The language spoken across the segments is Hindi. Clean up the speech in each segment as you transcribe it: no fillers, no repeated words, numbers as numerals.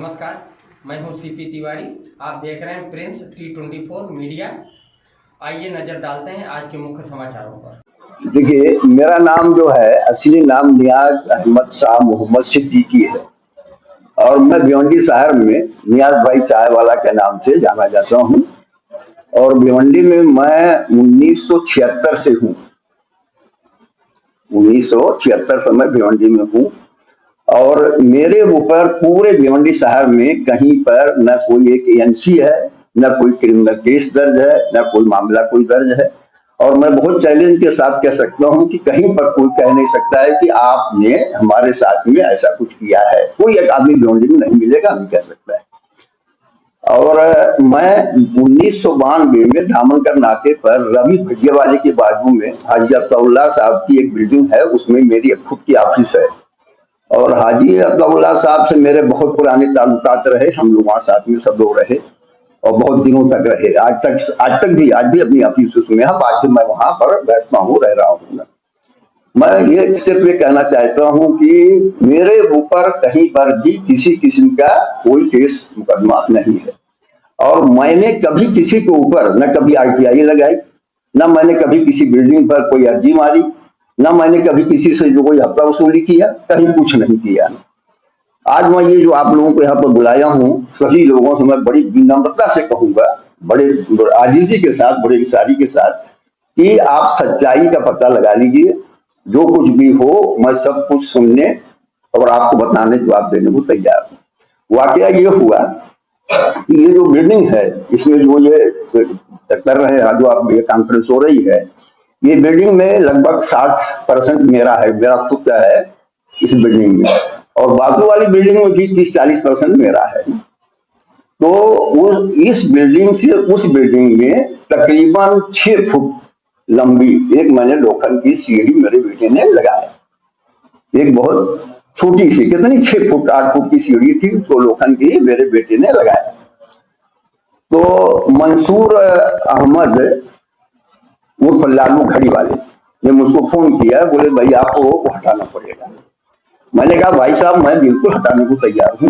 नमस्कार, मैं हूं सीपी तिवारी। आप देख रहे हैं प्रिंस T24 मीडिया। आइए नजर डालते हैं आज के मुख्य समाचारों पर। देखिए, मेरा नाम जो है असली नाम नियाज अहमद शाह मोहम्मद सिद्दीकी है और मैं भिवंडी शहर में नियाज भाई चाय वाला के नाम से जाना जाता हूँ। और भिवंडी में मैं 1976 से हूँ। 1976 से मैं भिवंडी में हूँ और मेरे ऊपर पूरे भिवंडी शहर में कहीं पर न कोई एक एजेंसी है, न कोई क्रिमिनल केस दर्ज है, न कोई मामला कोई दर्ज है। और मैं बहुत चैलेंज के साथ कह सकता हूं कि कहीं पर कोई कह नहीं सकता है कि आपने हमारे साथ में ऐसा कुछ किया है। कोई एक आदमी भिवंडी में नहीं मिलेगा, नहीं कह सकता है। और मैं 1992 में धामनकर नाके पर रवि भज्यवाली के बाजू में हाजी अब्दुल्ला साहब की एक बिल्डिंग है, उसमें मेरी खुद की ऑफिस है। और हाजी अब्दुल्ला साहब से मेरे बहुत पुराने ताल्लुकात रहे, हम लोग वहाँ साथ में सब लोग रहे और बहुत दिनों तक रहे। आज भी अपनी ऑफिस में आज भी मैं वहाँ पर बैठता हूँ, रह रहा हूँ। मैं ये सिर्फ ये कहना चाहता हूँ कि मेरे ऊपर कहीं पर भी किसी किस्म का कोई केस मुकदमा नहीं है और मैंने कभी किसी के ऊपर न कभी RTI लगाई, न मैंने कभी किसी बिल्डिंग पर कोई अर्जी मारी, ना मैंने कभी किसी से जो कोई हफ्ता वसूली किया, कहीं कुछ नहीं किया। आज मैं ये जो आप लोगों को यहाँ पर बुलाया हूँ, सभी लोगों से मैं बड़ी विनम्रता से कहूंगा, बड़े आजीजी के साथ, बड़े विचारी के साथ, कि आप सच्चाई का पता लगा लीजिए। जो कुछ भी हो मैं सब कुछ सुनने और आपको बताने, जवाब देने को तैयार हूँ। वाकया ये हुआ कि ये जो बिल्डिंग है, इसमें जो ये कर रहे हैं, जो आप ये कॉन्फ्रेंस हो रही है, ये बिल्डिंग में लगभग 60% मेरा है, मेरा खुद का है इस बिल्डिंग में। और बाजू वाली बिल्डिंग में भी 30-40% मेरा है। तो वो इस बिल्डिंग से उस बिल्डिंग में तकरीबन 6 फुट लंबी एक मैंने लोखंड की सीढ़ी मेरे बेटे ने लगाया। एक बहुत छोटी सी, कितनी 6 फुट 8 फुट की सीढ़ी थी, उसको लोखंड की मेरे बेटे ने लगाया। तो मंसूर अहमद उर्फ लालू घड़ी वाले ने मुझको फोन किया, बोले भाई आपको हटाना पड़ेगा। मैंने कहा भाई साहब मैं बिल्कुल हटाने को तैयार हूँ।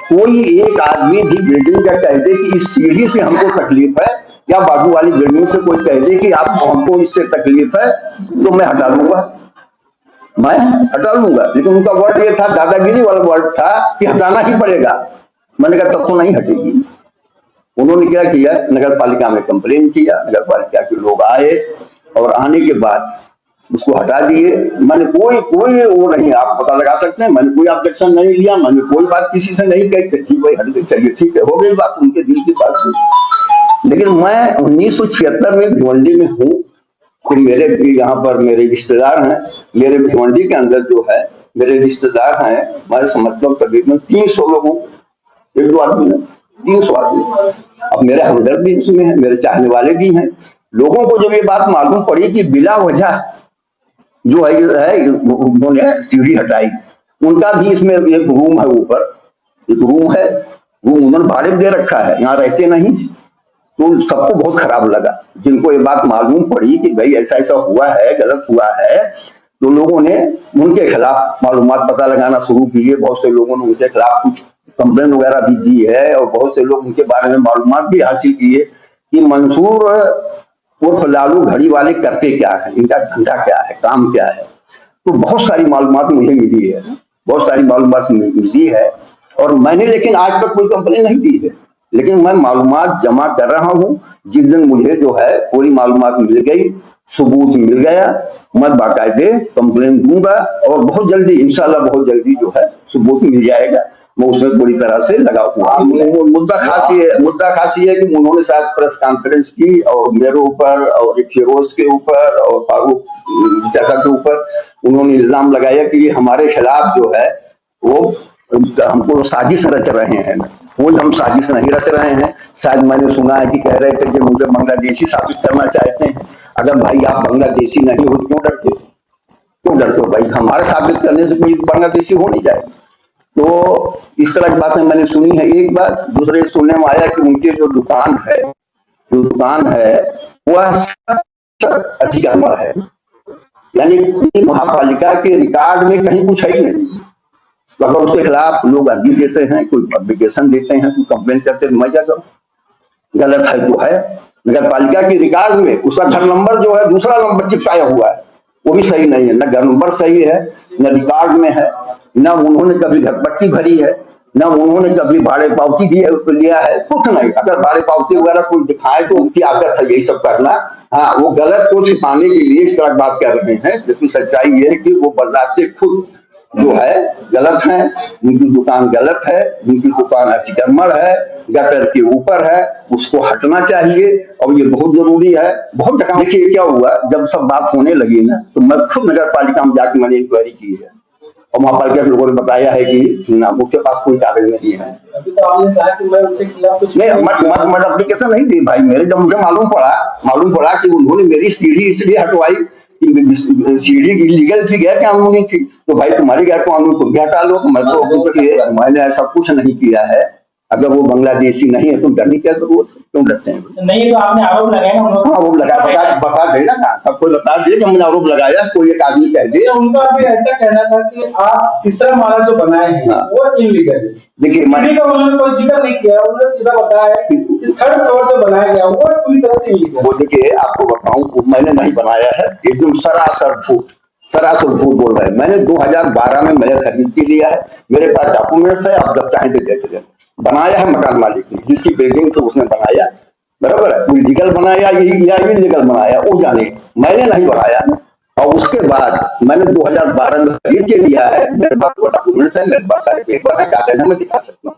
कोई एक आदमी भी बिल्डिंग का कह दे कि इस सीढ़ी से हमको तकलीफ है, या बाजू वाली बिल्डिंग से कोई कह दे कि आप हमको इससे तकलीफ है, तो मैं हटा लूंगा, मैं हटा लूंगा। लेकिन उनका वर्ड ये था, दादागिरी वाला वर्ड था कि हटाना ही पड़ेगा। मैंने कहा तब तो नहीं हटेगी। उन्होंने क्या किया, नगर पालिका में कंप्लेन किया, नगर पालिका के लोग आए और आने के बाद उसको हटा दिए। मैंने कोई वो नहीं, आप पता लगा सकते हैं, मैंने कोई ऑब्जेक्शन नहीं लिया, मैंने कोई बात किसी से नहीं कही, ठीक भाई हट चलिए, ठीक है, हो गई बात, उनके दिल की बात हुई। लेकिन मैं 1976 में भिवंडी में हूँ, फिर मेरे भी यहाँ पर मेरे रिश्तेदार हैं। मेरे भिवंडी के अंदर जो है मेरे रिश्तेदार हैं, मैं समझता हूँ तकरीबन 300 लोग हूँ, 1-2 आदमी नहीं, 300 आदमी। अब मेरे हमदर्द भी इसमें है, मेरे चाहने वाले भी हैं। लोगों को जब ये बात मालूम पड़ी कि बिला वजह जो है उन्होंने सीढ़ी हटाई, उनका भी इसमें एक रूम है, ऊपर एक रूम है, रूम उन्होंने भाड़े दे रखा है, यहाँ रहते नहीं। तो सबको बहुत खराब लगा। जिनको ये बात मालूम पड़ी कि भाई ऐसा ऐसा हुआ है, गलत हुआ है, तो लोगों ने उनके खिलाफ मालूमात पता लगाना शुरू किए। बहुत से लोगों ने उनके खिलाफ कुछ कंप्लेन वगैरह भी दी है और बहुत से लोग उनके बारे में मालूमात भी हासिल किए कि मंसूर उर्फ लालू घड़ी वाले करते क्या है, इनका धंधा क्या है, काम क्या है। तो बहुत सारी मालूमात मुझे मिली है, बहुत सारी मालूमात मिलती है। और मैंने लेकिन आज तक कोई कंप्लेन नहीं दी है, लेकिन मैं मालूमात जमा कर रहा हूँ। जिस दिन मुझे जो है पूरी मालूमात मिल गई, सबूत मिल गया, मैं बाकायदे कंप्लेन दूंगा और बहुत जल्दी, इंशाल्लाह बहुत जल्दी जो है सबूत मिल जाएगा। मैं उसमें पूरी तरह से लगा हुआ। मुद्दा खास ये है कि उन्होंने शायद प्रेस कॉन्फ्रेंस की और मेरे ऊपर और फिरोज के ऊपर और फारूक चाचा के ऊपर उन्होंने इल्जाम लगाया कि हमारे खिलाफ जो है वो हमको साजिश रच रहे हैं। कोई हम साजिश नहीं रच रहे हैं। शायद मैंने सुना है कि कह रहे थे कि मुझे बांग्लादेशी साबित करना चाहते हैं। अगर भाई आप बांग्लादेशी नहीं हो, क्यों डरते हो भाई? हमारे साबित करने से कोई बांग्लादेशी हो नहीं जाए। तो इस तरह की बातें मैंने सुनी है। एक बात, दूसरे सुनने में आया कि उनके जो दुकान है वह अधिकार है, यानी महापालिका के रिकॉर्ड में कहीं कुछ है ही नहीं। तो अगर उसके खिलाफ लोग अर्जी देते हैं, कोई पब्लिकेशन देते हैं, कोई कंप्लेन करते हैं, मैं क्या करूँ? गलत है तो है। नगर पालिका के रिकॉर्ड में उसका घर नंबर जो है दूसरा नंबर चिपकाया हुआ है, वो भी सही नहीं है। न घर नंबर सही है, न रिकॉर्ड में है, न उन्होंने कभी घर पट्टी भरी है, न उन्होंने कभी भाड़े पावती लिया है, कुछ नहीं। अगर भाड़े पावती वगैरह कोई दिखाए तो उनकी आदत है यही सब करना। हाँ, वो गलत को छिपाने के लिए इस तरह बात कर रहे हैं, जबकि सच्चाई ये है कि वो बजाते खुद जो है गलत है, उनकी दुकान गलत है, उनकी दुकान अतिक्रमण है, गटर के ऊपर है, उसको हटना चाहिए और ये बहुत जरूरी है। बहुत जगह देखिए क्या हुआ, जब सब बात होने लगी ना तो मैं खुद नगर पालिका में जाकर मैंने इंक्वायरी की है और महापालिका के लोगों ने बताया है कि उनके पास कोई कागज नहीं है। अभी तो आपने कहा कि मैं उनके खिलाफ कुछ नहीं, मत एप्लीकेशन नहीं दी भाई मेरे। जब मुझे मालूम पड़ा कि उन्होंने मेरी सीढ़ी इसलिए हटवाई कि सीढ़ी इलीगल थी, गैर कानूनी थी, तो भाई तुम्हारी गैर कानूनी तुम क्या हटा लो। मैं तो मैंने ऐसा कुछ नहीं किया है। अगर वो बांग्लादेशी नहीं है तो डरने क्या जरूरत है, क्यों डरते हैं? नहीं, तो आपने आरोप लगाया ना। हाँ, आरोप लगाया, बता देना ना, सब कोई बता दे कि हमने आरोप लगाया, कोई एक आदमी कह दे। उनका भी ऐसा कहना था कि आप तीसरा माला जो बनाए हैं वो इलीगल है। देखिए उन्होंने कोई जिक्र नहीं किया, उन्होंने सीधा बताया कि थर्ड फ्लोर जो बनाया गया वो पूरी तरह से इलीगल। वो देखिए आपको बताऊं, मैंने नहीं बनाया है, एकदम सरासर झूठ बोल रहे हैं। मैंने 2012 में मैंने खरीद के लिया है, मेरे पास डॉक्यूमेंट्स है, आप जब चाहें तो देख लें। बनाया है मकान मालिक ने, जिसकी बिल्डिंग से उसने बनाया, बराबर है। कोई लीगल बनाया या इलीगल बनाया वो जाने, मैंने नहीं बनाया। और उसके बाद मैंने 2012 में खरीद के लिया है, मेरे पास डॉक्यूमेंट्स है, मेरे पास सारे पेपर है, कागज है, मैं दिखा सकता हूँ।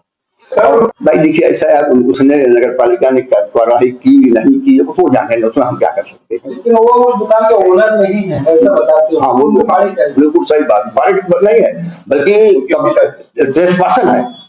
भाई देखिए ऐसा है, उसने नगर पालिका ने कार्रवाई की नहीं की वो जाने, उसमें हम क्या कर सकते हैं। लेकिन वो दुकान के ओनर नहीं है ऐसा बताते हो। हाँ, वो बिल्कुल सही बात, बारिश नहीं है बल्कि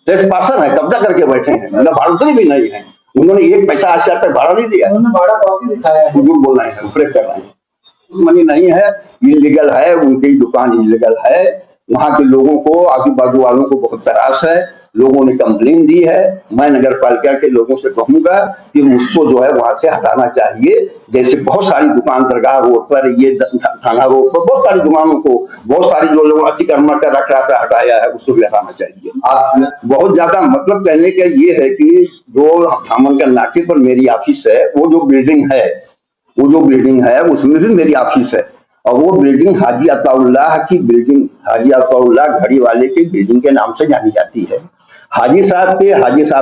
ट्रेसपासन है, कब्जा करके बैठे हैं, मतलब भाड़ुतरी भी नहीं है। उन्होंने एक पैसा आज तक भाड़ा नहीं दिया, उन्होंने भाड़ा कॉपी दिखाया है। झूठ बोल रहे हैं, ब्रेक कर रहे हैं। मनी नहीं है, इलीगल है, उनकी दुकान इलीगल है। वहां के लोगों को, आजू बाजू वालों को बहुत तरास है, लोगों ने कंप्लेन दी है। मैं नगर पालिका के लोगों से कहूंगा कि उसको जो है वहां से हटाना चाहिए। जैसे बहुत सारी दुकान दरगाह रोड पर, ये थाना रोड पर बहुत सारी दुकानों को, बहुत सारी जो लोगों अतिक्रमण कर रखा था हटाया है, उसको भी हटाना चाहिए। आप बहुत ज्यादा मतलब कहने का ये है कि जो थामनकर नाके पर मेरी ऑफिस है, वो जो बिल्डिंग है उसमें भी मेरी ऑफिस है। और वो बिल्डिंग हाजी अताउल्लाह की बिल्डिंग, हाजी अताउल्लाह घड़ी वाले की बिल्डिंग के नाम से जानी जाती है। हाजी साहब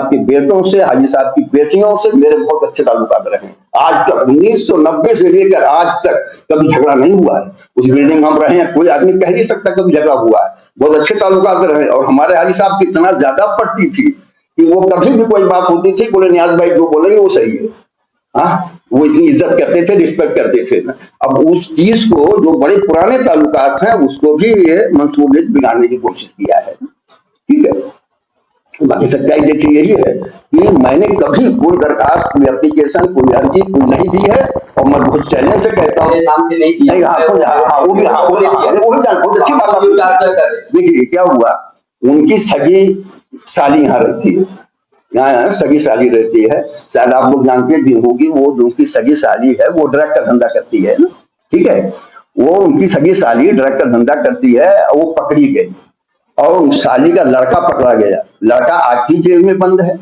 के बेटों से, हाजी साहब की बेटियों से मेरे बहुत अच्छे ताल्लुकात रहे। आज तक 1990 से लेकर आज तक कभी झगड़ा नहीं हुआ है। उस बिल्डिंग में हम रहे हैं, कोई आदमी कह नहीं सकता कभी झगड़ा हुआ है। बहुत अच्छे ताल्लुकात रहे और हमारे हाजी साहब की इतना ज्यादा पड़ती थी कि वो कभी भी कोई बात होती थी, बोले नियाज भाई जो बोलेंगे वो सही है। हाँ, वो इतनी इज्जत करते थे, रिस्पेक्ट करते थे। अब उस चीज को, जो बड़े पुराने ताल्लुकात हैं, उसको भी ये मंसूबियत बिगाड़ने की कोशिश किया है। ठीक है, बाकी सच्चाई देखिए यही है कि मैंने कभी कोई दरखास्त, कोई एप्लीकेशन, कोई अर्जी कोई नहीं दी है। और मैं बहुत चैलेंज से कहता हूँ नाम से नहीं किया। वो भी बहुत अच्छी बात। देखिए क्या हुआ, उनकी सगी साली यहाँ रहती है, यहाँ सगी साली रहती है, शायद आप लोग जानते भी होगी। वो जो उनकी सगी साली है वो ड्रग का धंधा करती है ना, ठीक है। वो उनकी सगी साली ड्रग का धंधा करती है, वो पकड़ी गई और साली का लड़का पकड़ा गया। लड़का आज भी जेल में बंद है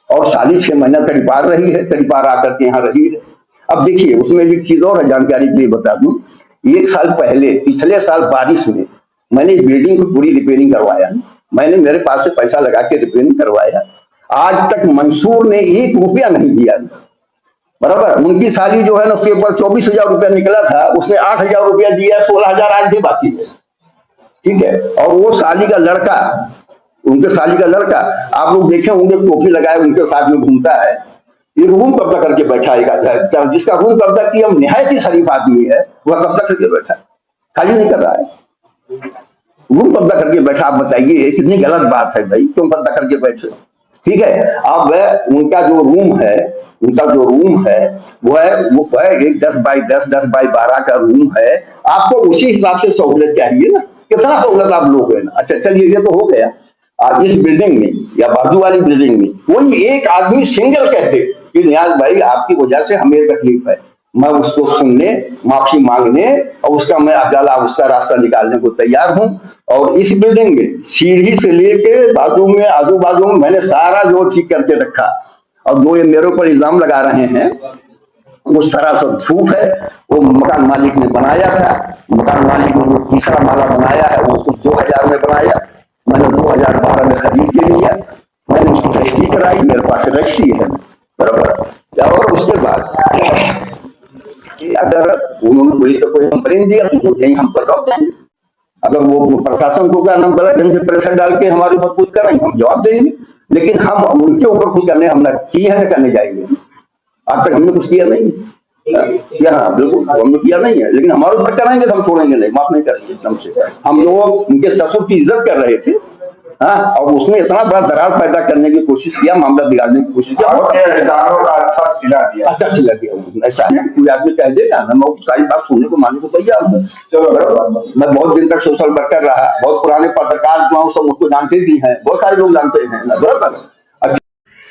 और साली 6 महीना तड़ीपार रही है, तड़ीपार आकर के यहाँ रही है। अब देखिए उसमें एक चीज और जानकारी के लिए बता दूं, 1 साल पहले, पिछले साल बारिश में मैंने बिल्डिंग को पूरी रिपेयरिंग करवाया। मैंने मेरे पास से पैसा लगा के रिपेयरिंग करवाया। आज तक मंसूर ने 1 रुपया नहीं दिया, बराबर। उनकी साली जो है ना, उसके ऊपर 24,000 रुपया निकला था, उसने 8,000 रुपया दिया, 16,000 आज भी बाकी है, ठीक है। और वो साली का लड़का, उनके साली का लड़का, आप लोग देखे होंगे, टोपी लगाए उनके साथ में घूमता है। ये रूम कब्जा करके बैठा है, जिसका रूम कब्जा किया निहायत ही शरीफ आदमी है, वह कब्जा करके बैठा है, खाली नहीं कर रहा है, रूम कब्जा करके बैठा। आप बताइए कितनी गलत बात है भाई, क्यों कब्जा करके बैठे? ठीक है। अब उनका जो रूम है वो है एक 10 बाई 10, 10 बाई 12 का रूम है। आपको उसी हिसाब से सहूलत चाहिए ना, कितना सहूलत आप लोग है ना। अच्छा चलिए, ये तो हो गया। आज इस बिल्डिंग में या बाजू वाली बिल्डिंग में कोई एक आदमी सिंगल कहते कि नियाज भाई आपकी वजह से हमें तकलीफ है, मैं उसको सुनने, माफी मांगने और उसका मैं अकेला उसका रास्ता निकालने को तैयार हूं। और इस बिल्डिंग में सीढ़ी से लेके बाजू में आजू बाजू में मैंने सारा जो ठीक करके रखा। और जो ये मेरे ऊपर इल्जाम लगा रहे हैं वो सरासर झूठ है। वो मकान मालिक ने बनाया था, मकान मालिक ने जो तीसरा माला बनाया है वो तो 2000 में बनाया, मैंने 2012 में खरीद के लिया, मैंने उसकी रजिस्ट्री कराई, मेरे पास रजिस्ट्री है बराबर। और उसके बाद अगर उन्होंने कोई तो कोई कंप्लेन दिया तो यही हम पर जवाब देंगे। अगर वो प्रशासन को क्या नाम गलत ढंग से प्रेशर डाल के हमारे ऊपर कुछ करेंगे हम जवाब देंगे, लेकिन हम उनके ऊपर कुछ करने हम न किए हैं न करने जाएंगे। आज तक हमने कुछ किया नहीं किया, हाँ बिल्कुल हमने किया नहीं है, लेकिन हमारे ऊपर कराएंगे तो हम छोड़ेंगे नहीं, माफ नहीं करेंगे एकदम से। हम लोग उनके ससुर की इज्जत कर रहे थे, हाँ, और उसने इतना बड़ा दरार पैदा करने की कोशिश किया, मामला बिगाड़ने की कोशिश किया। अच्छा सिला दिया ऐसा है कोई आदमी कह देगा ना, मैं सारी बात सुनने को मानने को तैयार हूँ। मैं बहुत दिन तक सोशल वर्कर रहा, बहुत पुराने पत्रकार जो सब मुझको जानते भी हैं, बहुत सारे लोग जानते हैं ना बराबर।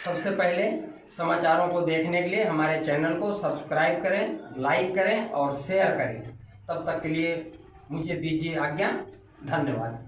सबसे पहले समाचारों को देखने के लिए हमारे चैनल को सब्सक्राइब करें, लाइक करें और शेयर करें। तब तक के लिए मुझे दीजिए आज्ञा। धन्यवाद।